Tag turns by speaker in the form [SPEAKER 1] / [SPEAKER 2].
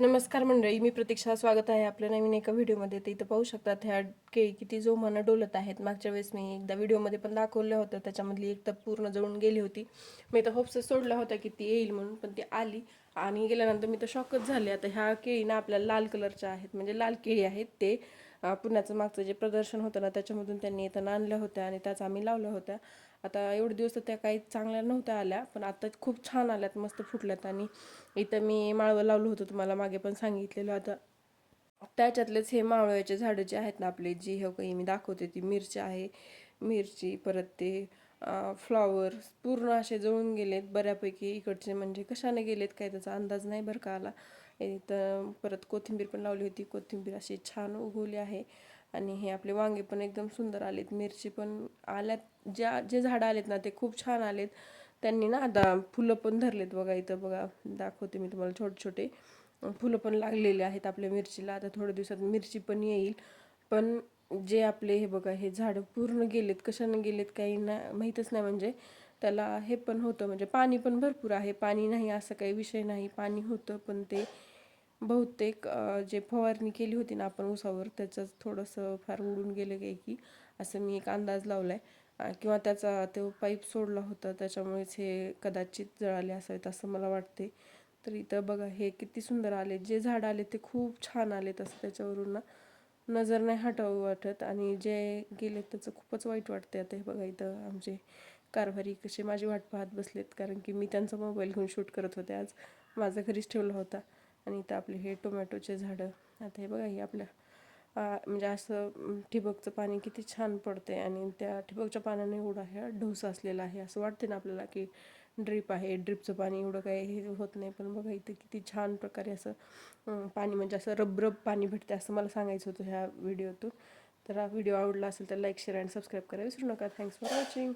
[SPEAKER 1] नमस्कार मंडळी, मी प्रतीक्षा. स्वागत आहे आपल्या नवीन एका व्हिडिओमध्ये. तर इथं पाहू शकतात ह्या केळी किती जोमानं डोलत आहेत. मागच्या वेळेस मी एकदा व्हिडिओमध्ये पण दाखवलं होतं, त्याच्यामधली एक तर पूर्ण जळून गेली होती. मी तर होप्स सोडला होता की ती येईल म्हणून, पण ती आली आणि गेल्यानंतर मी तर शॉकच झाले. आता ह्या केळी ना आपल्याला लाल कलरच्या आहेत, म्हणजे लाल केळी आहेत. ते पुण्याचं मागचं जे प्रदर्शन होतं ना त्याच्यामधून त्यांनी येताना आणल्या होत्या आणि त्याच आम्ही लावल्या होत्या. आता एवढे दिवस तर त्या काही चांगल्या नव्हत्या आल्या, पण आता खूप छान आल्यात, मस्त फुटल्यात. आणि इथं मी माळवं लावलं होतं, तुम्हाला मागे पण सांगितलेलं. आता त्याच्यातलेच हे मावळ्याचे झाडं जे आहेत ना आपले, जी हे काही मी दाखवते ती मिरची आहे. मिरची परत ते फ्लॉवर पूर्ण असे जळून गेलेत बऱ्यापैकी. इकडचे म्हणजे कशाने गेलेत काय त्याचा अंदाज नाही बरं का आला. तर परत कोथिंबीर पण लावली होती, कोथिंबीर अशी छान उगवली आहे. आणि हे आपले वांगे पण एकदम सुंदर आलेत, मिरची पण आल्यात. जे झाडं आलेत ना ते खूप छान आलेत. त्यांनी ना आता फुलं पण धरलेत बघा. इथं बघा, दाखवते मी तुम्हाला, छोटे छोटे फुलं पण लागलेले आहेत आपल्या मिरचीला. आता थोड्या दिवसात मिरची पण येईल. पण जे आपले हे बघा, हे झाडं पूर्ण गेलेत, कशाने गेलेत काही ना माहीतच नाही. म्हणजे त्याला हे पण होतं, म्हणजे पाणी पण भरपूर आहे, पाणी नाही असं काही विषय नाही, पाणी होतं. पण ते बहुतेक जे फवारणी केली होती ना आपण ऊसावर, त्याचंच थोडंसं फार उडून गेलं काय की, असं मी एक अंदाज लावला आहे. किंवा त्याचा तो पाईप सोडला होता त्याच्यामुळेच हे कदाचित जळाले असावेत असं मला वाटते. तर इथं बघा हे किती सुंदर आले, जे झाड आले ते खूप छान आलेत. असं त्याच्यावरून ना नजर नाही हटावं वाटत. आणि जे गेले त्याचं खूपच वाईट वाटते. आता हे बघा, इथं आमचे कारभारी कसे माझी वाट पाहत बसलेत, कारण की मी त्यांचा मोबाईल घेऊन शूट करत होते आज, माझा घरीच ठेवला होता. आणि इथं आपले हे टोमॅटोचे झाडं. आता हे बघा, हे आपल्या म्हणजे असं ठिबकचं पाणी किती छान पडते आणि त्या ठिबकच्या पाण्याने एवढा हे ढोस असलेला आहे. असं वाटते ना आपल्याला की ड्रीप आहे, ड्रीपचं पाणी एवढं काही हे होत नाही. पण बघा इथं किती छान प्रकारे असं पाणी, म्हणजे असं रबरब पाणी भेटते असं मला सांगायचं होतं ह्या व्हिडिओतून. तर हा व्हिडिओ आवडला असेल तर लाईक, शेअर आणि सबस्क्राईब करायला विसरू नका. Thanks for watching.